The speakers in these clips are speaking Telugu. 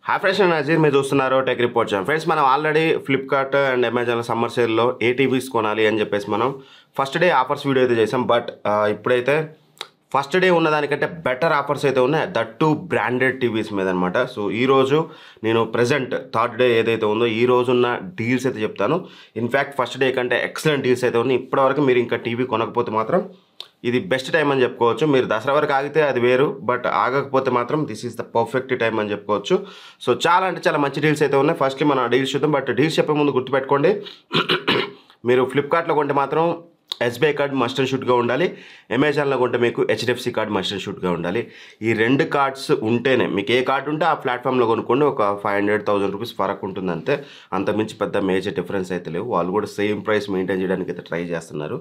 హాయ్ ఫ్రెండ్స్, నేను అజీర్. మీరు చూస్తున్నారు టెక్ రిపోర్ట్ ఛానల్. ఫ్రెండ్స్, మనం already Flipkart and Amazon summer సేల్లో ఏ టీవీస్ కొనాలి అని చెప్పేసి మనం ఫస్ట్ డే ఆఫర్స్ వీడియో అయితే చేసాం. బట్ ఇప్పుడైతే ఫస్ట్ డే ఉన్నదానికంటే బెటర్ ఆఫర్స్ అయితే ఉన్నాయి, దట్ టు బ్రాండెడ్ టీవీస్ మీద అనమాట. సో ఈరోజు నేను ప్రజెంట్ థర్డ్ డే ఏదైతే ఉందో ఈ రోజున్న డీల్స్ అయితే చెప్తాను. ఇన్ఫ్యాక్ట్ ఫస్ట్ డే కంటే ఎక్సలెంట్ డీల్స్ అయితే ఉన్నాయి. ఇప్పటివరకు మీరు ఇంకా టీవీ కొనకపోతే మాత్రం ఇది బెస్ట్ టైం అని చెప్పుకోవచ్చు. మీరు దసరా వరకు ఆగితే అది వేరు, బట్ ఆగకపోతే మాత్రం this is the perfect time అని చెప్పుకోవచ్చు. సో చాలా అంటే చాలా మంచి డీల్స్ అయితే ఉన్నాయి. ఫస్ట్లీ మనం డీల్స్ చూద్దాం. బట్ డీల్స్ చెప్పే ముందు గుర్తుపెట్టుకోండి, మీరు ఫ్లిప్కార్ట్లో కొంటే మాత్రం ఎస్బీఐ కార్డ్ మస్ట్ అండ్ షుడ్గా ఉండాలి. అమెజాన్లో కొంటే మీకు హెచ్డిఎఫ్సి కార్డ్ మస్ట్ అండ్ షుడ్గా ఉండాలి. ఈ రెండు కార్డ్స్ ఉంటేనే, మీకు ఏ కార్డు ఉంటే ఆ ప్లాట్ఫామ్లో కొనుక్కోండి. ఒక 500,000 రూపీస్ ఫరక్ ఉంటుంది అంతే, అంతమించి పెద్ద మేజర్ డిఫరెన్స్ అయితే లేవు. వాళ్ళు కూడా సేమ్ ప్రైస్ మెయింటైన్ చేయడానికి అయితే ట్రై చేస్తున్నారు.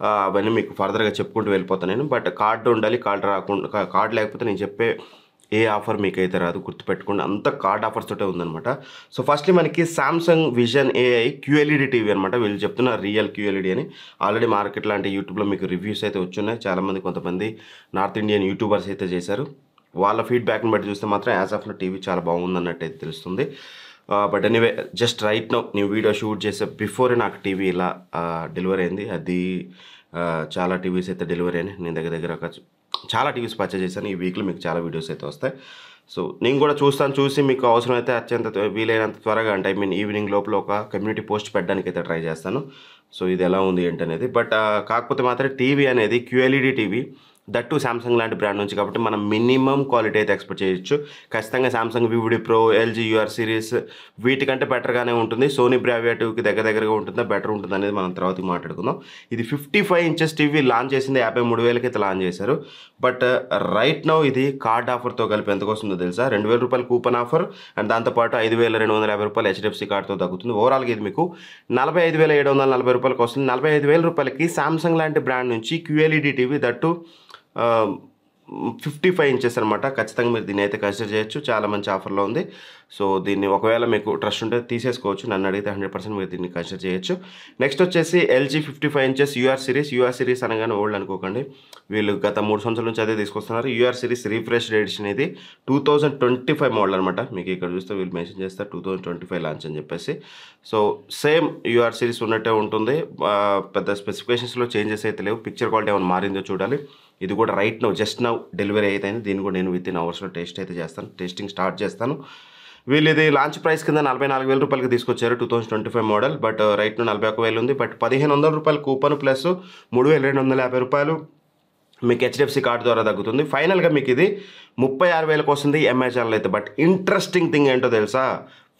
అవన్నీ మీకు ఫర్దర్గా చెప్పుకుంటూ వెళ్ళిపోతాను నేను. బట్ కార్డు ఉండాలి. కార్డు లేకపోతే నేను చెప్పే ఏ ఆఫర్ మీకైతే రాదు, గుర్తుపెట్టుకోండి. అంత కార్డ్ ఆఫర్స్ తోటే ఉందన్నమాట. సో ఫస్ట్లీ మనకి Samsung vision AI QLED TV అనమాట. వీళ్ళు చెప్తున్నారు రియల్ క్యూఎల్ఈడి అని. ఆల్రెడీ మార్కెట్ లాంటి యూట్యూబ్లో మీకు రివ్యూస్ అయితే వచ్చున్నాయి. చాలామంది కొంతమంది నార్త్ ఇండియన్ యూట్యూబర్స్ అయితే చేశారు. వాళ్ళ ఫీడ్బ్యాక్ని బట్టి చూస్తే మాత్రం యాజ్ ఆఫ్ టీవీ చాలా బాగుందన్నట్టు అయితే తెలుస్తుంది. But anyway, just right now నేను వీడియో షూట్ చేసే బిఫోరే నాకు టీవీ ఇలా డెలివరీ అయింది. అది చాలా టీవీస్ అయితే డెలివరీ అయినాయి. నేను దగ్గర చాలా టీవీస్ పర్చేజ్ చేశాను. ఈ వీక్లో మీకు చాలా వీడియోస్ అయితే వస్తాయి. సో నేను కూడా చూసి మీకు అవసరమైతే అత్యంత వీలైనంత త్వరగా, అంటే ఈవినింగ్ లోపల ఒక కమ్యూనిటీ పోస్ట్ పెట్టడానికి అయితే ట్రై చేస్తాను. సో ఇది ఎలా ఉంది ఏంటనేది. బట్ కాకపోతే మాత్రం టీవీ అనేది క్యూఎల్ఈడి టీవీ, దట్టు సామ్సంగ్ లాంటి బ్రాండ్ నుంచి, కాబట్టి మనం మినిమం క్వాలిటీ అయితే ఎక్స్పెక్ట్ చేయొచ్చు. ఖచ్చితంగా Samsung vivid pro, LG UR series వీటికంటే బెటర్గానే ఉంటుంది. సోనీ బ్రావియా టీవీకి దగ్గరగా ఉంటుందా, బెటర్ ఉంటుంది అనేది మనం తర్వాత మాట్లాడుకుందాం. ఇది 55 ఇంచెస్ టీవీ లాంచ్ చేసింది 53,000కి అయితే లాంచ్ చేశారు. బట్ రైట్ నౌ ఇది కార్డ్ ఆఫర్తో కలిపి ఎంతకు వస్తుందో తెలుసా? 2,000 రూపాయలు కూపన్ ఆఫర్ అండ్ దాంతోపాటు 5,250 రూపాయలు హెచ్డిఎఫ్సి కార్డ్తో తగ్గుతుంది. ఓవరాల్గా ఇది మీకు 45,740 రూపాయలకు వస్తుంది. 45,000 రూపాయలకి సామ్సంగ్ లాంటి బ్రాండ్ నుంచి క్యూఎల్ఈడి టీవీ, దట్టు 55 ఇంచెస్ అనమాట. ఖచ్చితంగా మీరు దీన్ని అయితే కన్సిడర్ చేయొచ్చు. చాలా మంచి ఆఫర్లో ఉంది. సో దీన్ని ఒకవేళ మీకు ట్రస్ట్ ఉంటే తీసేసుకోవచ్చు. నన్ను అడిగితే 100% మీరు దీన్ని కన్సిడర్ చేయొచ్చు. నెక్స్ట్ వచ్చేసి ఎల్జీ 55 ఇంచెస్ యూఆర్ సిరీస్ అనగానే ఓల్డ్ అనుకోకండి. వీళ్ళు గత 3 సంవత్సరాల నుంచి అదే తీసుకొస్తున్నారు. యూఆర్ సిరీస్ రీఫ్రెష్ ఎడిషన్ ఇది 2025 మోడల్ అనమాట. మీకు ఇక్కడ చూస్తే వీళ్ళు మెన్షన్ చేస్తారు 2025 లాంచ్ అని చెప్పేసి. సో సేమ్ యూఆర్ సిరీస్ ఉన్నట్టే ఉంటుంది. పెద్ద స్పెసిఫికేషన్స్లో చేంజెస్ అయితే లేవు. పిక్చర్ క్వాలిటీ ఏమైనా మారిందో చూడాలి. ఇది కూడా right now just now delivery అయితే అయింది. దీన్ని కూడా నేను విత్ ఇన్ అవర్స్లో టెస్టింగ్ స్టార్ట్ చేస్తాను. వీళ్ళు ఇది లాంచ్ ప్రైస్ కింద 44,000 రూపాయలకి తీసుకొచ్చారు 2025 మోడల్. బట్ రైట్ నౌ 41,000 ఉంది. బట్ 1,500 రూపాయలు కూపన్ ప్లస్ 3,250 రూపాయలు మీకు హెచ్డిఎఫ్సి కార్డు ద్వారా తగ్గుతుంది. ఫైనల్గా మీకు ఇది 36,000కి వస్తుంది అమెజాన్లో అయితే. బట్ ఇంట్రెస్టింగ్ థింగ్ ఏంటో తెలుసా?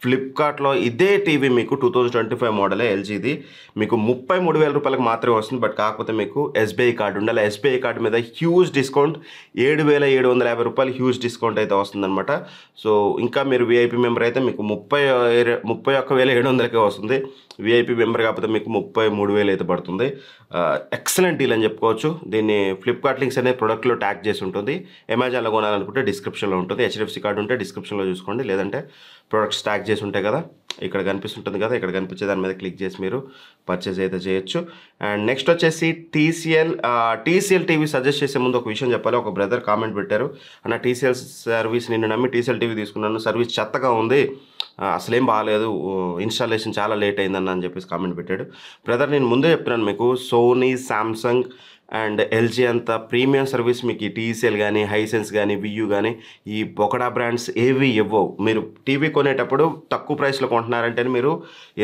ఫ్లిప్కార్ట్లో ఇదే టీవీ మీకు 2025 మోడలే ఎల్జీది మీకు 33,000 రూపాయలకు మాత్రమే వస్తుంది. బట్ కాకపోతే మీకు ఎస్బీఐ కార్డు ఉండాలి. ఎస్బీఐ కార్డు మీద హ్యూజ్ డిస్కౌంట్ 7,750 రూపాయలు హ్యూజ్ డిస్కౌంట్ అయితే వస్తుందన్నమాట. సో ఇంకా మీరు విఐపీ మెంబర్ అయితే మీకు 31,700కే వస్తుంది. విఐపీ మెంబర్ కాకపోతే మీకు 33,000 అయితే పడుతుంది. ఎక్సలెంట్ డీల్ అని చెప్పుకోవచ్చు. దీన్ని ఫ్లిప్కార్ట్ లింక్స్ అనేది ప్రొడక్ట్లో ట్యాగ్ చేసి ఉంటుంది. అమెజాన్లో కొనాలనుకుంటే డిస్క్రిప్షన్లో ఉంటుంది. హెచ్డిఎఫ్సి కార్డు ఉంటే డిస్క్రిప్షన్లో చూసుకోండి, లేదంటే ప్రొడక్ట్స్ ట్యాగ్ చేసి ఉంటాయి కదా, ఇక్కడ కనిపిస్తుంటుంది కదా, ఇక్కడ కనిపించే దాని మీద క్లిక్ చేసి మీరు పర్చేజ్ అయితే చేయొచ్చు. అండ్ నెక్స్ట్ వచ్చేసి టీసీఎల్ టీవీ సజెస్ట్ చేసే ముందు ఒక విషయం చెప్పాలి. ఒక బ్రదర్ కామెంట్ పెట్టారు, అన్న టీసీఎల్ సర్వీస్ నిన్ను నమ్మి టీసీఎల్ టీవీ తీసుకున్నాను, సర్వీస్ చెత్తగా ఉంది, అసలేం బాగాలేదు, ఇన్స్టాలేషన్ చాలా లేట్ అయిందన్న అని చెప్పేసి కామెంట్ పెట్టాడు. బ్రదర్ నేను ముందే చెప్తున్నాను మీకు, సోనీ, సామ్సంగ్ అండ్ ఎల్జీ అంత ప్రీమియం సర్వీస్ మీకు ఈ టీసీఎల్ కానీ, హైసెన్స్ కానీ, వియూ కానీ, ఈ బొకడా బ్రాండ్స్ ఏవి ఇవ్వవు. మీరు టీవీ కొనేటప్పుడు తక్కువ ప్రైస్లో కొంటున్నారంటే మీరు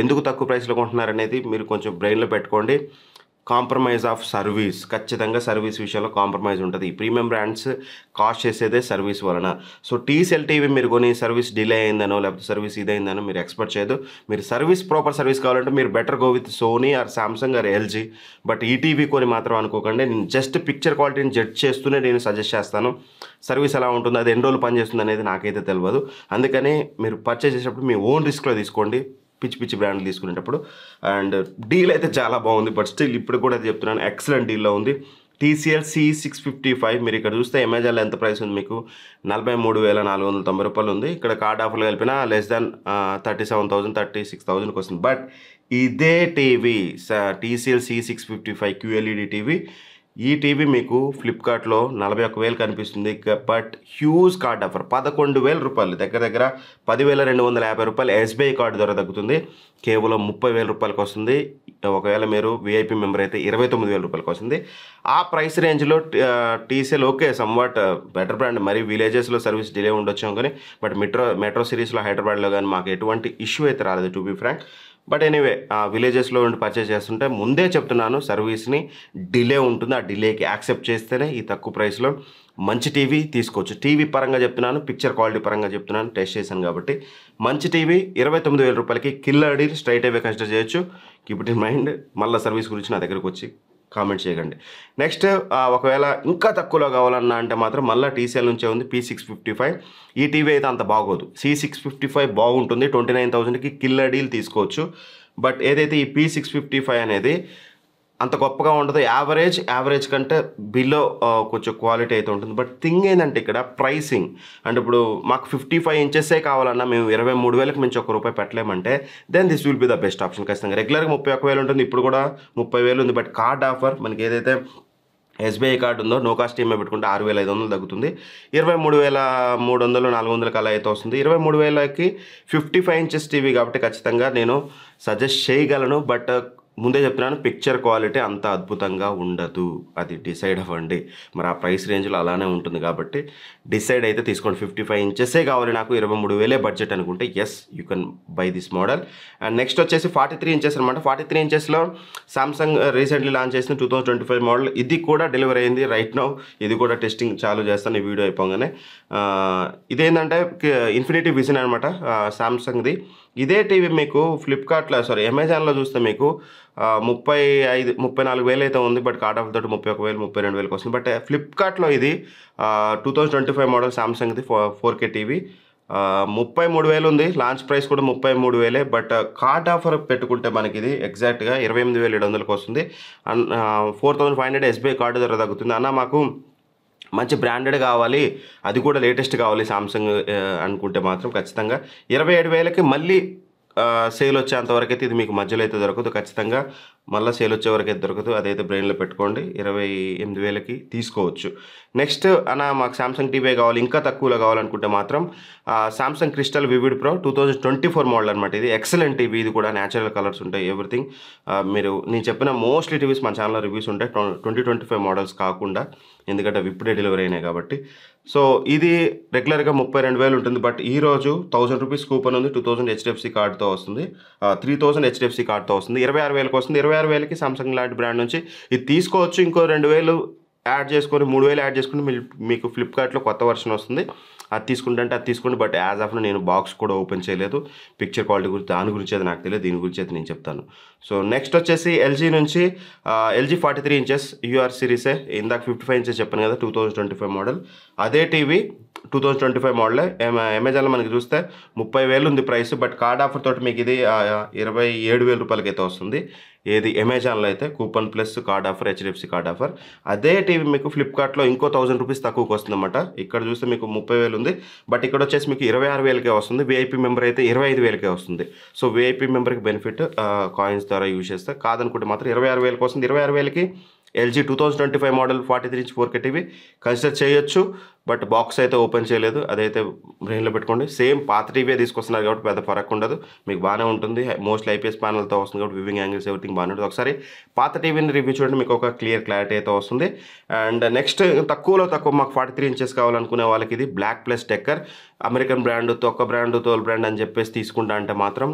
ఎందుకు తక్కువ ప్రైస్లో కొంటున్నారనేది మీరు కొంచెం బ్రెయిన్లో పెట్టుకోండి. కాంప్రమైజ్ ఆఫ్ సర్వీస్, ఖచ్చితంగా సర్వీస్ విషయంలో కాంప్రమైజ్ ఉంటుంది. ఈ ప్రీమియం బ్రాండ్స్ కాస్ట్ చేసేదే సర్వీస్ వలన. సో టీసీఎల్ టీవీ మీరు కొని సర్వీస్ డిలే అయిందనో లేకపోతే సర్వీస్ ఇదైందనో మీరు ఎక్స్పెక్ట్ చేయదు. మీరు ప్రాపర్ సర్వీస్ కావాలంటే మీరు better go with Sony or Samsung or LG. But ఈ టీవీ కొని మాత్రం అనుకోకండి. నేను జస్ట్ పిక్చర్ క్వాలిటీని జడ్జ్ చేస్తూనే నేను సజెస్ట్ చేస్తాను. సర్వీస్ ఎలా ఉంటుంది, అది ఎన్ని రోజులు పనిచేస్తుంది అనేది నాకైతే తెలియదు. అందుకని మీరు పర్చేస్ చేసేటప్పుడు మీ ఓన్ రిస్క్లో తీసుకోండి, పిచ్చి బ్రాండ్లు తీసుకునేటప్పుడు. అండ్ డీల్ అయితే చాలా బాగుంది. బట్ స్టిల్ ఇప్పుడు కూడా చెప్తున్నాను, ఎక్సలెంట్ డీల్లో ఉంది. టీసీఎల్ C655 మీరు ఇక్కడ చూస్తే అమెజాన్లో ఎంత ప్రైస్ ఉంది మీకు 43,490 రూపాయలు ఉంది. ఇక్కడ కార్డ్ ఆఫర్లు కలిపినా లెస్ దాన్ 37,000 36,000కి వస్తుంది. బట్ ఇదే TV TCL C655 QLED TV ఈ టీవీ మీకు ఫ్లిప్కార్ట్లో 41,000 కనిపిస్తుంది. బట్ హ్యూజ్ కార్డ్ ఆఫర్ 11,000 రూపాయలు, దగ్గర దగ్గర 10,250 రూపాయలు ఎస్బీఐ కార్డు ద్వారా తగ్గుతుంది. కేవలం 30,000 రూపాయలకి వస్తుంది. ఒకవేళ మీరు విఐపి మెంబర్ అయితే 29,000 రూపాయలకి వస్తుంది. ఆ ప్రైస్ రేంజ్లో TCL okay somewhat better brand. మరి విలేజెస్లో సర్వీస్ డిలే ఉండొచ్చు కానీ, బట్ మెట్రో సిరీస్లో హైదరాబాద్లో కానీ మాకు ఎటువంటి ఇష్యూ అయితే రాలేదు to be frank. But anyway విలేజెస్లో ఉండి పర్చేస్ చేస్తుంటే ముందే చెప్తున్నాను సర్వీస్ని డిలే ఉంటుంది. ఆ డిలేకి యాక్సెప్ట్ చేస్తేనే ఈ తక్కువ ప్రైస్లో మంచి టీవీ తీసుకోవచ్చు. టీవీ పరంగా చెప్తున్నాను, పిక్చర్ క్వాలిటీ పరంగా చెప్తున్నాను, టెస్ట్ చేశాను కాబట్టి. మంచి టీవీ 29,000 రూపాయలకి కిల్లర్ డీల్, స్ట్రైట్ అవే కన్సిడర్ చేయొచ్చు. Keep it in mind. మళ్ళీ సర్వీస్ గురించి నా దగ్గరకు వచ్చి కామెంట్ చేయకండి. నెక్స్ట్ ఒకవేళ ఇంకా తక్కువలో కావాలన్నా అంటే మాత్రం మళ్ళీ టీసీఎల్ నుంచే ఉంది P655. ఈ టీవీ అయితే అంత బాగోదు. C655 బాగుంటుంది, 29,000కి కిల్లర్ డీల్ తీసుకోవచ్చు. బట్ ఏదైతే ఈ P655 అనేది అంత గొప్పగా ఉండదు, యావరేజ్ కంటే బిలో కొంచెం క్వాలిటీ అయితే ఉంటుంది. బట్ థింగ్ ఏంటంటే ఇక్కడ ప్రైసింగ్ అంటే ఇప్పుడు మాకు 55 ఇంచెసే కావాలన్నా మేము 23,000కి మించి ₹1 పెట్టలేమంటే then this will be the best option. ఖచ్చితంగా రెగ్యులర్గా 31,000 ఉంటుంది, ఇప్పుడు కూడా 30,000 ఉంది. బట్ కార్డ్ ఆఫర్ మనకి ఏదైతే ఎస్బీఐ కార్డు ఉందో నో కాస్ట్ ఈఎంఐ పెట్టుకుంటే 6,500 తగ్గుతుంది. 23,300 400 అలా అయితే వస్తుంది. 23,000కి 55 ఇంచెస్ టీవీ కాబట్టి ఖచ్చితంగా నేను సజెస్ట్ చేయగలను. బట్ ముందే చెప్తున్నాను, పిక్చర్ క్వాలిటీ అంత అద్భుతంగా ఉండదు. అది డిసైడ్ అవ్వండి. మరి ఆ ప్రైస్ రేంజ్లో అలానే ఉంటుంది కాబట్టి డిసైడ్ అయితే తీసుకోండి. 55 ఇంచెసే కావాలి నాకు, 23,000 బడ్జెట్ అనుకుంటే yes you can buy this model. And next వచ్చేసి 43 ఇంచెస్ అనమాట. 43 ఇంచెస్లో సామ్సంగ్ రీసెంట్లీ లాంచ్ చేసిన 2025 మోడల్. ఇది కూడా డెలివరీ అయింది రైట్ నౌ. ఇది కూడా టెస్టింగ్ చాలు చేస్తాను ఈ వీడియో అయిపోగానే. ఇదేంటంటే ఇన్ఫినిటీ విజన్ అనమాట సామ్సంగ్ది. ఇదే టీవీ మీకు ఫ్లిప్కార్ట్లో అమెజాన్లో చూస్తే మీకు 34,000 అయితే ఉంది. బట్ కార్డ్ ఆఫ్ తోటి 31,000 32,000 వస్తుంది. బట్ ఫ్లిప్కార్ట్లో ఇది 2025 మోడల్ సామ్సంగ్ది 4K టీవీ 33,000 ఉంది. లాంచ్ ప్రైస్ కూడా 33,000. బట్ కార్డ్ ఆఫర్ పెట్టుకుంటే మనకి ఇది ఎగ్జాక్ట్గా 28,700కి వస్తుంది. 4,500 ఎస్బీఐ కార్డు ద్వారా తగ్గుతుంది. అన్న మాకు మంచి బ్రాండెడ్ కావాలి, అది కూడా లేటెస్ట్ కావాలి సామ్సంగ్ అనుకుంటే మాత్రం ఖచ్చితంగా 27,000కి మళ్ళీ సేల్ వచ్చేంతవరకు అయితే ఇది మీకు మధ్యలో అయితే దొరకదు. ఖచ్చితంగా మళ్ళీ సేల్ వచ్చే వరకు అయితే దొరకదు. అదైతే బ్రెయిన్లో పెట్టుకోండి. 28,000కి తీసుకోవచ్చు. నెక్స్ట్ అన్న మాకు సామ్సంగ్ టీవీ కావాలి, ఇంకా తక్కువలో కావాలనుకుంటే మాత్రం Samsung crystal vivid pro 2024 model అనమాట. ఇది ఎక్సలెంట్ టీవీ. ఇది కూడా న్యాచురల్ కలర్స్ ఉంటాయి, ఎవ్రీథింగ్. మీరు నేను చెప్పిన మోస్ట్లీ టీవీస్ మన ఛానల్లో రివ్యూస్ ఉంటాయి 2025 మోడల్స్ కాకుండా, ఎందుకంటే అవి ఇప్పుడే డెలివరీ అయినాయి కాబట్టి. సో ఇది రెగ్యులర్గా 32,000 ఉంటుంది. బట్ ఈరోజు 1,000 రూపీస్ కూపన్ ఉంది, 2,000 హెచ్డిఎఫ్సి కార్డుతో వస్తుంది, 3,000 హెచ్డిఎఫ్సి కార్డుతో వస్తుంది. 26,000కి వస్తుంది. 26,000కి సామ్సంగ్ లాంటి బ్రాండ్ నుంచి ఇది తీసుకోవచ్చు. ఇంకో 2,000 యాడ్ చేసుకొని 3,000 యాడ్ చేసుకుని మీకు ఫ్లిప్కార్ట్లో కొత్త వర్షన్ వస్తుంది. అది తీసుకుంటే అది తీసుకోండి. బట్ యాజ్ ఆఫ్ నేను బాక్స్ కూడా ఓపెన్ చేయలేదు. పిక్చర్ క్వాలిటీ గురించి దాని గురించి అయితే నాకు తెలియదు, దీని గురించి అయితే నేను చెప్తాను. సో నెక్స్ట్ వచ్చేసి ఎల్జీ నుంచి ఎల్జీ 43 ఇంచెస్ యూఆర్ సిరీసే. ఇందాక 55 ఇంచెస్ చెప్పాను కదా 2025 మోడల్. అదే టీవీ 2025 మోడలే. అమెజాన్లో మనకి చూస్తే 30,000 ఉంది ప్రైస్. బట్ కార్డ్ ఆఫర్ తోటి మీకు ఇది 27,000 రూపాయలకి అయితే వస్తుంది. ఏది అమెజాన్లో అయితే coupon plus card offer, HDFC card offer. అదే టీవీ మీకు ఫ్లిప్కార్ట్లో ఇంకో 1,000 రూపీస్ తక్కువకి వస్తుంది అనమాట. ఇక్కడ చూస్తే మీకు 30,000 ఉంది. బట్ ఇక్కడ వచ్చేసి మీకు 26,000కే వస్తుంది. విఐపి మెంబర్ అయితే 25,000కే వస్తుంది. సో విఐపి మెంబర్కి బెనిఫిట్ కాయిన్స్ ద్వారా యూజ్ చేస్తే, కాదనుకుంటే మాత్రం 26,000కి వస్తుంది. 26,000కి LG 2025 model 43 inch 4K TV consider చేయొచ్చు. బట్ బాక్స్ అయితే ఓపెన్ చేయలేదు, అదైతే బ్రెయిన్లో పెట్టుకోండి. సేమ్ పాత టీవీ తీసుకొస్తున్నారు కాబట్టి పెద్ద ఫరక్ ఉండదు, మీకు బాగానే ఉంటుంది. మోస్ట్లీ ఐపీఎస్ ప్యానల్తో వస్తుంది కాబట్టి వివింగ్ యాంగిల్స్ ఎవ్రీథింగ్ బాగానే ఉంటుంది. ఒకసారి పాత టీవీని రివ్యూ చూడండి, మీకు ఒక క్లారిటీ అయితే వస్తుంది. అండ్ నెక్స్ట్ తక్కువలో తక్కువ మాకు 43 ఇంచెస్ కావాలనుకునే వాళ్ళకి ఇది బ్లాక్ ప్లస్ టెక్కర్. అమెరికన్ బ్రాండ్, తొక్క బ్రాండ్, తోల్ బ్రాండ్ అని చెప్పేసి తీసుకుంటా అంటే మాత్రం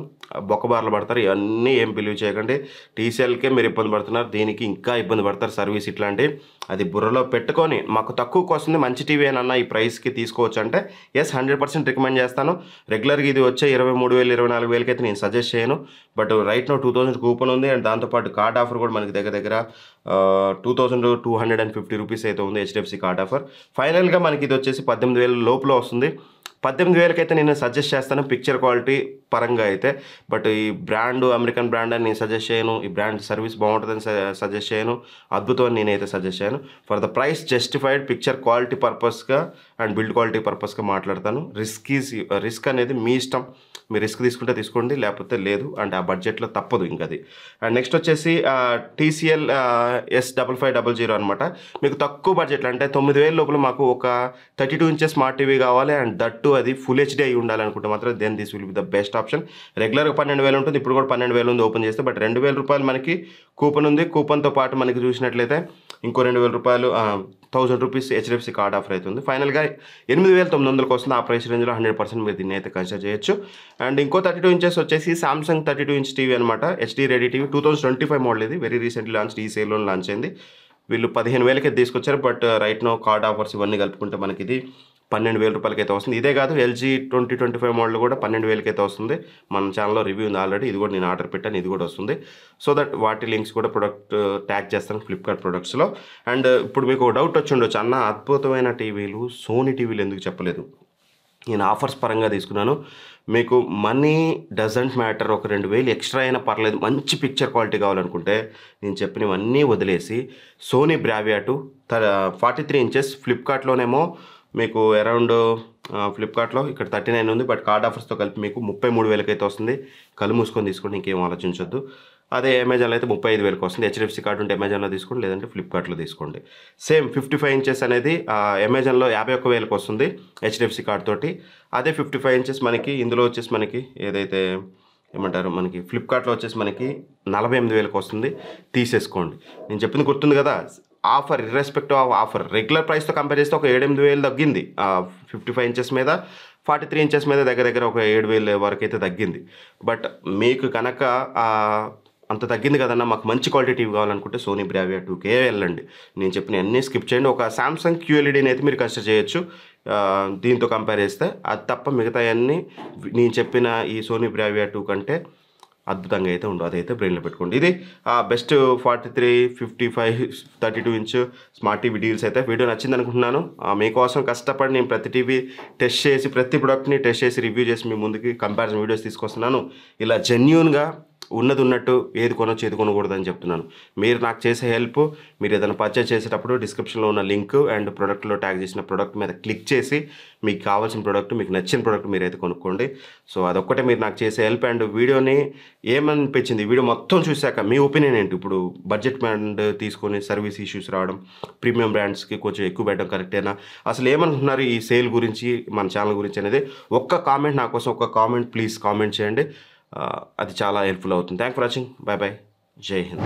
బొక్కబార్లు పడతారు. ఇవన్నీ ఏం బిలీవ్ చేయకండి. టీసీఎల్కే మీరు ఇబ్బంది పడుతున్నారు, దీనికి ఇంకా ఇబ్బంది పడతారు. సర్వీస్ ఇట్లాంటి అది బుర్రలో పెట్టుకొని మాకు తక్కువకి వస్తుంది, మంచి టీవీ అన్న ఈ ప్రైస్కి తీసుకోవచ్చు అంటే ఎస్ 100% రికమెండ్ చేస్తాను. రెగ్యులర్గా ఇది వచ్చే 23,000 24,000కి అయితే నేను సజెస్ట్ చేయను. బట్ రైట్ నో 2,000 కూపన్ ఉంది. అండ్ దాంతోపాటు కార్డ్ ఆఫర్ కూడా మనకి దగ్గర 2,250 రూపీస్ అయితే ఉంది, హెచ్డిఎఫ్సి కార్డ్ ఆఫర్. ఫైనల్గా మనకి ఇది వచ్చేసి 18,000 లోపల వస్తుంది. 18,000కి అయితే నేను సజెస్ట్ చేస్తాను. పిక్చర్ క్వాలిటీ పరంగా అయితే. బట్ ఈ బ్రాండ్ అమెరికన్ బ్రాండ్ అని నేను సజెస్ట్ చేయను, ఈ బ్రాండ్ సర్వీస్ బాగుంటుందని సజెస్ట్ చేయను, అద్భుతం అని నేనైతే సజెస్ట్ చేయను. For the price justified, picture quality పర్పస్గా అండ్ బిల్డ్ క్వాలిటీ పర్పస్గా మాట్లాడతాను. రిస్క్ అనేది మీ ఇష్టం, మీరు రిస్క్ తీసుకుంటే తీసుకోండి, లేకపోతే లేదు. అంటే ఆ బడ్జెట్లో తప్పదు ఇంకది. అండ్ నెక్స్ట్ వచ్చేసి TCL S5500 అనమాట. మీకు తక్కువ బడ్జెట్లో అంటే 9,000 లోపల మాకు ఒక 32 ఇంచెస్ స్మార్ట్ టీవీ కావాలి అండ్ దట్టు అది ఫుల్ HD అయి ఉండాలనుకుంటే మాత్రం then this will be the best option. రెగ్యులర్గా 12,000 ఉంటుంది, ఇప్పుడు కూడా 12,000 ఉంది ఓపెన్ చేస్తే. బట్ 2,000 రూపాయలు మనకి కూపన్ ఉంది. కూపన్తో పాటు మనకి చూసినట్లయితే ఇంకో 2,000 రూపాయలు 1,000 రూపీస్ HDFC కార్డ్ ఆఫర్ అవుతుంది. ఫైనల్గా 8,900కి వస్తుంది. ఆ ప్రైస్ రేంజ్లో 100% మీరు దీన్ని అయితే కన్సిడర్ చేయొచ్చు. అండ్ ఇంకో 32 ఇంచెస్ వచ్చేసి సామ్సంగ్ 32 ఇంచ్ టీవీ అనమాట. HD ready TV 2025 model. ఇది వెరీ రీసెంట్లీ లాంచ్, ఈ సేల్లో లాంచ్ అయింది. వీళ్ళు 15,000కి తీసుకొచ్చారు. But right now card offers ఇవన్నీ కలుపుకుంటే మనకి ఇది 12,000 రూపాయలకి అయితే వస్తుంది. ఇదే కాదు, LG 2025 మోడల్ కూడా 12,000కి అయితే వస్తుంది. మన ఛానల్లో రివ్యూ ఉంది ఆల్రెడీ, ఇది కూడా నేను ఆర్డర్ పెట్టాను, ఇది కూడా వస్తుంది. సో దట్ వాటి లింక్స్ కూడా ప్రొడక్ట్ ట్యాగ్ చేస్తాను ఫ్లిప్కార్ట్ ప్రొడక్ట్స్లో. అండ్ ఇప్పుడు మీకు డౌట్ వచ్చి ఉండొచ్చు, అన్న అద్భుతమైన టీవీలు సోనీ టీవీలు ఎందుకు చెప్పలేదు? నేను ఆఫర్స్ పరంగా తీసుకున్నాను. మీకు మనీ డజంట్ మ్యాటర్, ఒక 2,000 ఎక్స్ట్రా అయినా పర్లేదు, మంచి పిక్చర్ క్వాలిటీ కావాలనుకుంటే నేను చెప్పినవన్నీ వదిలేసి సోనీ బ్రావియా 2 43 ఇంచెస్ ఫ్లిప్కార్ట్లోనేమో మీకు అరౌండ్ ఫ్లిప్కార్ట్లో ఇక్కడ 39 ఉంది. బట్ కార్డ్ ఆఫర్స్తో కలిపి మీకు 33,000కి అయితే వస్తుంది. కళ్ళు మూసుకొని తీసుకోండి, ఇంకేం ఆలోచించొద్దు. అదే అమెజాన్లో అయితే 35,000కి వస్తుంది. HDFC కార్డు ఉంటే అమెజాన్లో తీసుకోండి, లేదంటే ఫ్లిప్కార్ట్లో తీసుకోండి. సేమ్ 55 ఇంచెస్ అనేది అమెజాన్లో 51,000కి వస్తుంది HDFC కార్డు తోటి. అదే 55 ఇంచెస్ మనకి ఇందులో వచ్చేసి మనకి ఏదైతే ఏమంటారు, మనకి ఫ్లిప్కార్ట్లో వచ్చేసి మనకి 48,000కి వస్తుంది. తీసేసుకోండి. నేను చెప్పింది గుర్తుంది కదా, offer irrespective of offer. Regular ప్రైస్తో కంపేర్ చేస్తే ఒక 7,000-8,000 తగ్గింది 55 ఇంచెస్ మీద. 43 ఇంచెస్ మీద దగ్గర దగ్గర ఒక 7,000 వరకు అయితే తగ్గింది. బట్ మీకు కనుక అంత తగ్గింది కదన్నా, మాకు మంచి క్వాలిటీ టీవీ కావాలనుకుంటే సోనీ బ్రావియా 2కే వెళ్ళండి. నేను చెప్పిన అన్నీ స్కిప్ చేయండి. ఒక సామ్సంగ్ QLEDని అయితే మీరు కన్సిడర్ చేయొచ్చు దీంతో కంపేర్ చేస్తే. అది తప్ప మిగతా అన్నీ నేను చెప్పిన ఈ సోనీ బ్రావియా 2 కంటే అద్భుతంగా అయితే ఉండవు. అదైతే బ్రెయిన్లో పెట్టుకోండి. ఇది best 43, 55, 32 inch smart TV deals అయితే. వీడియో నచ్చింది అనుకుంటున్నాను. మీకోసం కష్టపడి నేను ప్రతి టీవీ టెస్ట్ చేసి, ప్రతి ప్రోడక్ట్ని టెస్ట్ చేసి, రివ్యూ చేసి మీ ముందుకి కంపారిజన్ వీడియోస్ తీసుకొస్తున్నాను. ఇలా జెన్యూన్గా ఉన్నది ఉన్నట్టు ఏది కొనొచ్చు ఏది కొనకూడదని చెప్తున్నాను. మీరు నాకు చేసే హెల్ప్, మీరు ఏదైనా పర్చేస్ చేసేటప్పుడు డిస్క్రిప్షన్లో ఉన్న లింక్ అండ్ ప్రోడక్ట్లో ట్యాగ్ చేసిన ప్రోడక్ట్ మీద క్లిక్ చేసి మీకు కావాల్సిన ప్రోడక్ట్, మీకు నచ్చిన ప్రోడక్ట్ మీరైతే కొనుక్కోండి. సో అదొక్కటే మీరు నాకు చేసే హెల్ప్. అండ్ వీడియోని ఏమనిపించింది, వీడియో మొత్తం చూశాక మీ ఒపీనియన్ ఏంటి? ఇప్పుడు బడ్జెట్ బ్రాండ్ తీసుకొని సర్వీస్ ఇష్యూస్ రావడం, ప్రీమియం బ్రాండ్స్కి కొంచెం ఎక్కువ పెట్టడం కరెక్టేనా? అసలు ఏమనుకుంటున్నారు ఈ సేల్ గురించి, మన ఛానల్ గురించి అనేది ఒక్క కామెంట్, నా కోసం ఒక్క కామెంట్ ప్లీజ్ కామెంట్ చేయండి. అది చాలా హెల్ప్ఫుల్ అవుతుంది. Thank for watching. Bye bye. జై హింద్.